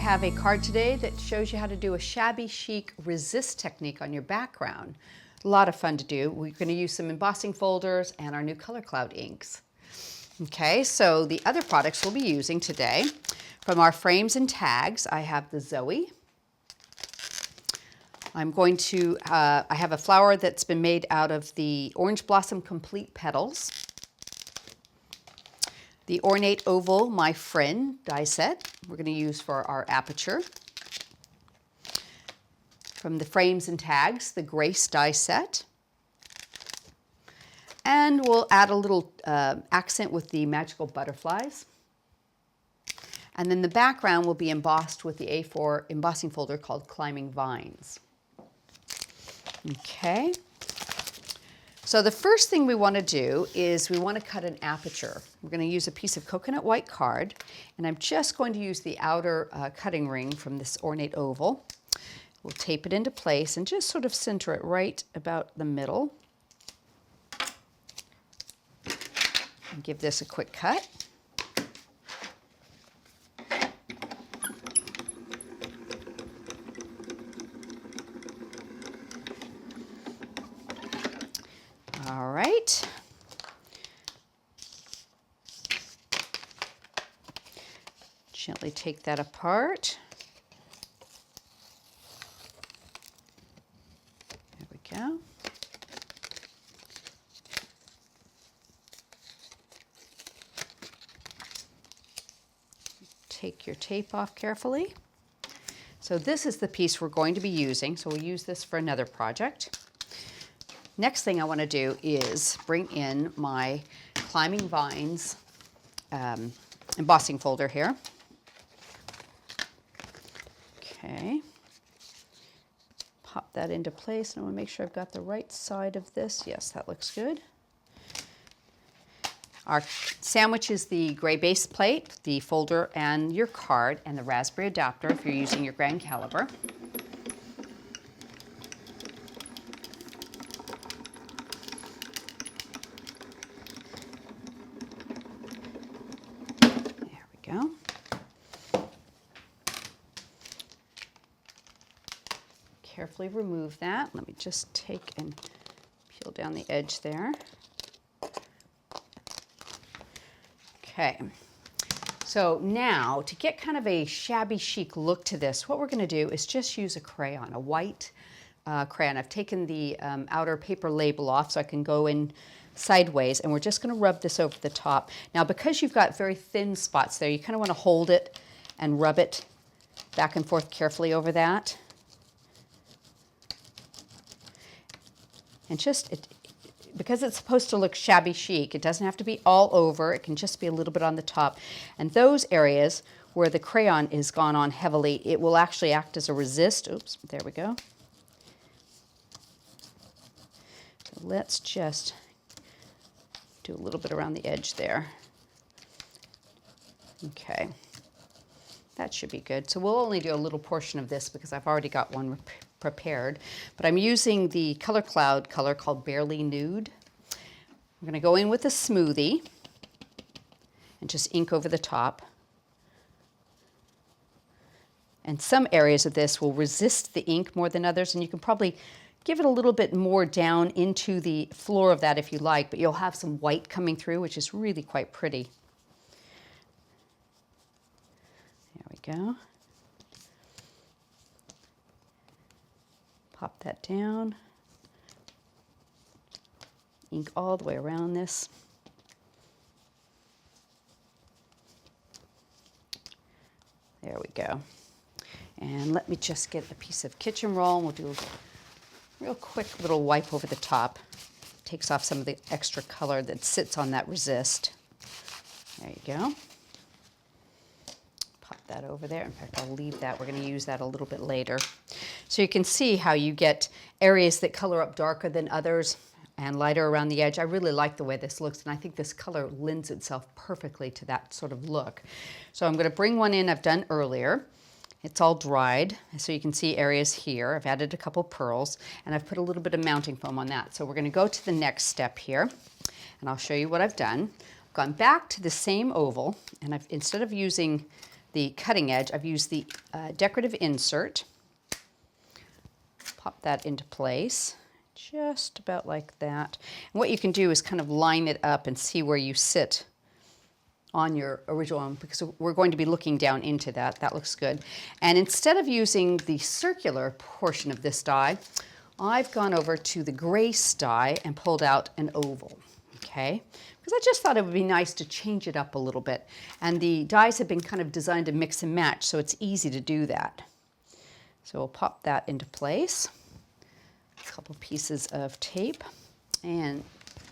have a card today that shows you how to do a Shabby Chic resist technique on your background. A lot of fun to do. We're going to use some embossing folders and our new Color Cloud inks. Okay, so the other products we'll be using today, from our frames and tags, I have the Zoe. I'm going to, I have a flower that's been made out of the Orange Blossom Complete Petals. The Ornate Oval My Friend die set we're going to use for our aperture. From the frames and tags, the Grace die set. And we'll add a little accent with the magical butterflies. And then the background will be embossed with the A4 embossing folder called Climbing Vines. Okay. So the first thing we want to do is we want to cut an aperture. We're going to use a piece of coconut white card, and I'm just going to use the outer cutting ring from this ornate oval. We'll tape it into place and just sort of center it right about the middle. And give this a quick cut. All right. Gently take that apart. There we go. Take your tape off carefully. So this is the piece we're going to be using, so we'll use this for another project. Next thing I want to do is bring in my Climbing Vines embossing folder here. Okay. Pop that into place, and I want to make sure I've got the right side of this. Yes, that looks good. Our sandwich is the gray base plate, the folder and your card, and the raspberry adapter if you're using your grand caliber. Go. Carefully remove that. Let me just take and peel down the edge there. Okay. So now to get kind of a shabby chic look to this, what we're going to do is just use a crayon, a white crayon. I've taken the outer paper label off so I can go in sideways, and we're just going to rub this over the top. Now, because you've got very thin spots there, you kind of want to hold it and rub it back and forth carefully over that. And just, because it's supposed to look shabby chic, it doesn't have to be all over. It can just be a little bit on the top. And those areas where the crayon is gone on heavily, it will actually act as a resist. Oops, there we go. So let's just do a little bit around the edge there. Okay, that should be good. So we'll only do a little portion of this because I've already got one prepared, but I'm using the Color Cloud color called Barely Nude. I'm going to go in with a Smoothie and just ink over the top. And some areas of this will resist the ink more than others, and you can probably give it a little bit more down into the floor of that if you like, but you'll have some white coming through, which is really quite pretty. There we go. Pop that down. Ink all the way around this. There we go. And let me just get a piece of kitchen roll, and we'll do real quick little wipe over the top. Takes off some of the extra color that sits on that resist. There you go. Pop that over there. In fact, I'll leave that. We're going to use that a little bit later. So you can see how you get areas that color up darker than others and lighter around the edge. I really like the way this looks, and I think this color lends itself perfectly to that sort of look. So I'm going to bring one in I've done earlier. It's all dried, so you can see areas here. I've added a couple pearls, and I've put a little bit of mounting foam on that. So we're going to go to the next step here, and I'll show you what I've done. I've gone back to the same oval, and instead of using the cutting edge, I've used the decorative insert. Pop that into place, just about like that. And what you can do is kind of line it up and see where you sit on your original one, because we're going to be looking down into that. That looks good. And instead of using the circular portion of this die, I've gone over to the grace die and pulled out an oval, okay? Because I just thought it would be nice to change it up a little bit. And the dies have been kind of designed to mix and match, so it's easy to do that. So we'll pop that into place. A couple pieces of tape and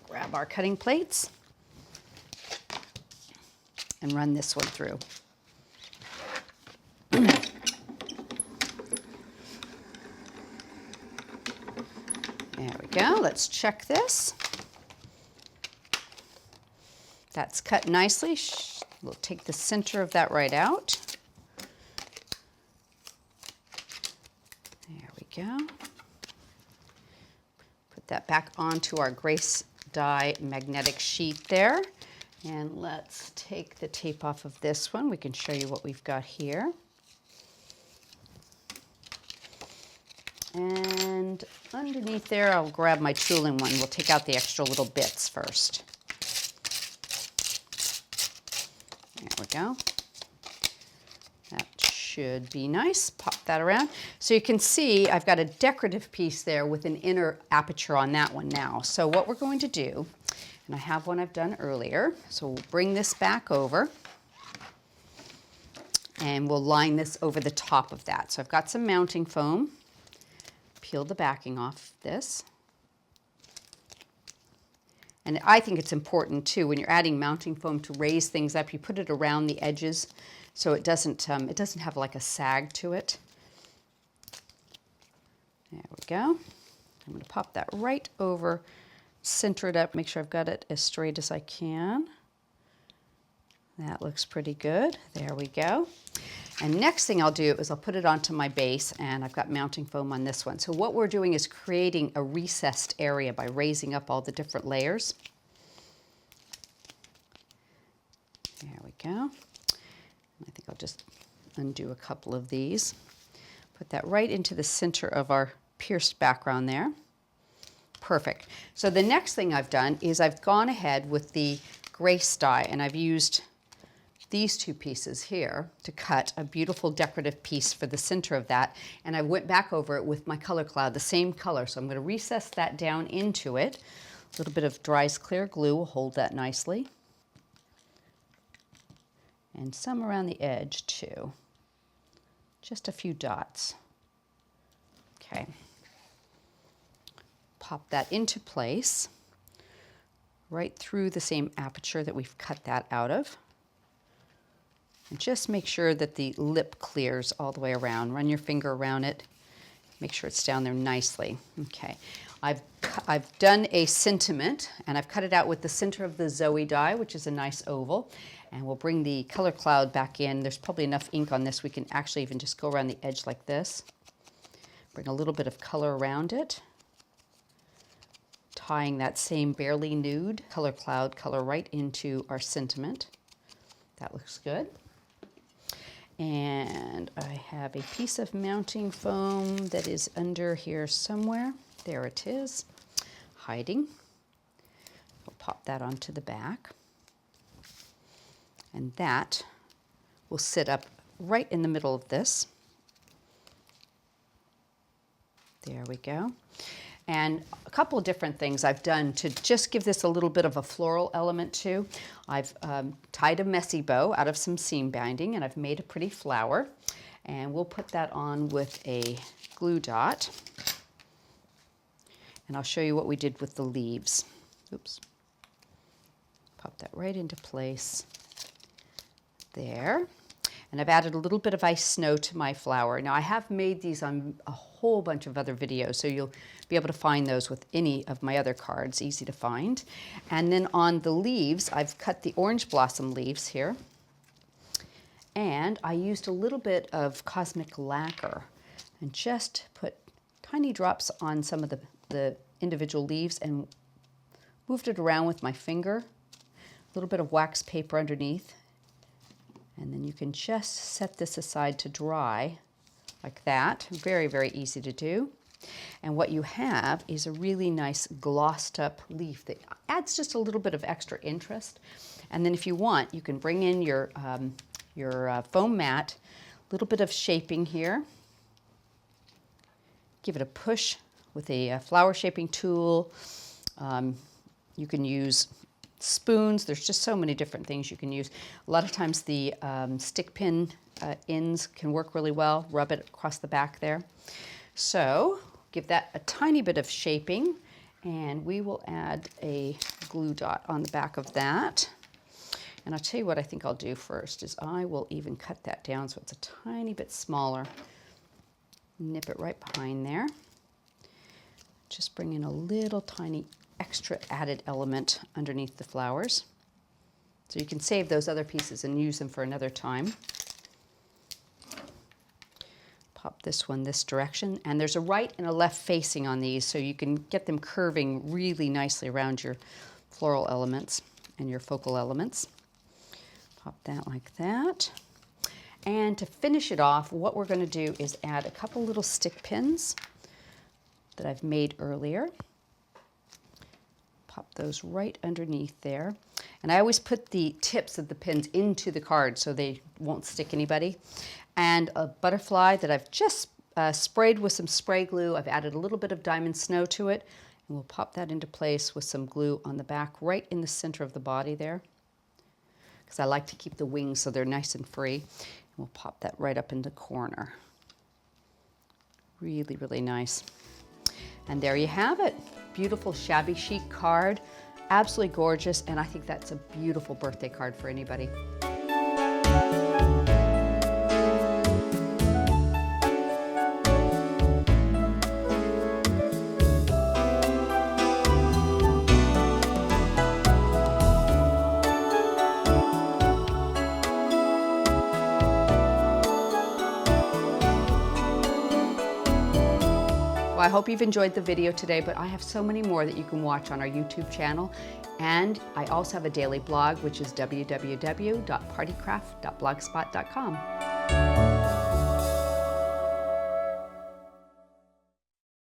grab our cutting plates and run this one through. There we go. Let's check this. That's cut nicely. We'll take the center of that right out. There we go. Put that back onto our Grace die magnetic sheet there. And let's take the tape off of this one. We can show you what we've got here. And underneath there, I'll grab my tooling one. We'll take out the extra little bits first. There we go. That should be nice. Pop that around. So you can see I've got a decorative piece there with an inner aperture on that one now. So what we're going to do, and I have one I've done earlier, so we'll bring this back over and we'll line this over the top of that. So I've got some mounting foam. Peel the backing off this. And I think it's important too, when you're adding mounting foam, to raise things up. You put it around the edges so it doesn't have like a sag to it. There we go. I'm going to pop that right over, center it up, make sure I've got it as straight as I can. That looks pretty good. There we go. And next thing I'll do is I'll put it onto my base, and I've got mounting foam on this one. So what we're doing is creating a recessed area by raising up all the different layers. There we go. I think I'll just undo a couple of these. Put that right into the center of our pierced background there. Perfect. So the next thing I've done is I've gone ahead with the Grace die, and I've used these two pieces here to cut a beautiful decorative piece for the center of that, and I went back over it with my color cloud, the same color. So I'm going to recess that down into it. A little bit of dries clear glue will hold that nicely, and some around the edge too. Just a few dots. Okay. Pop that into place right through the same aperture that we've cut that out of. And just make sure that the lip clears all the way around. Run your finger around it. Make sure it's down there nicely. Okay. I've done a sentiment, and I've cut it out with the center of the Zoe die, which is a nice oval. And we'll bring the color cloud back in. There's probably enough ink on this. We can actually even just go around the edge like this. Bring a little bit of color around it. Tying that same Barely Nude color cloud color right into our sentiment. That looks good. And I have a piece of mounting foam that is under here somewhere. There it is, hiding. We'll pop that onto the back. And that will sit up right in the middle of this. There we go. And a couple of different things I've done to just give this a little bit of a floral element too. I've tied a messy bow out of some seam binding, and I've made a pretty flower. And we'll put that on with a glue dot. And I'll show you what we did with the leaves. Oops. Pop that right into place there. And I've added a little bit of ice snow to my flower. Now I have made these on a whole bunch of other videos, so you'll be able to find those with any of my other cards, easy to find. And then on the leaves, I've cut the orange blossom leaves here. And I used a little bit of Cosmic Lacquer and just put tiny drops on some of the individual leaves and moved it around with my finger. A little bit of wax paper underneath. And then you can just set this aside to dry like that. Very, very easy to do. And what you have is a really nice glossed up leaf that adds just a little bit of extra interest. And then if you want, you can bring in your foam mat, a little bit of shaping here. Give it a push with a flower shaping tool. You can use spoons. There's just so many different things you can use. A lot of times the stick pin ends can work really well. Rub it across the back there. So give that a tiny bit of shaping, and we will add a glue dot on the back of that. And I'll tell you what I think I'll do first is I will even cut that down so it's a tiny bit smaller. Nip it right behind there. Just bring in a little tiny extra added element underneath the flowers. So you can save those other pieces and use them for another time. Pop this one this direction, and there's a right and a left facing on these, so you can get them curving really nicely around your floral elements and your focal elements. Pop that like that. And to finish it off, what we're going to do is add a couple little stick pins that I've made earlier. Pop those right underneath there. And I always put the tips of the pins into the card so they won't stick anybody. And a butterfly that I've just sprayed with some spray glue. I've added a little bit of diamond snow to it. And we'll pop that into place with some glue on the back, right in the center of the body there. Because I like to keep the wings so they're nice and free. And we'll pop that right up in the corner. Really, really nice. And there you have it. Beautiful Shabby Chic card. Absolutely gorgeous. And I think that's a beautiful birthday card for anybody. I hope you've enjoyed the video today, but I have so many more that you can watch on our YouTube channel. And I also have a daily blog, which is www.partycraft.blogspot.com.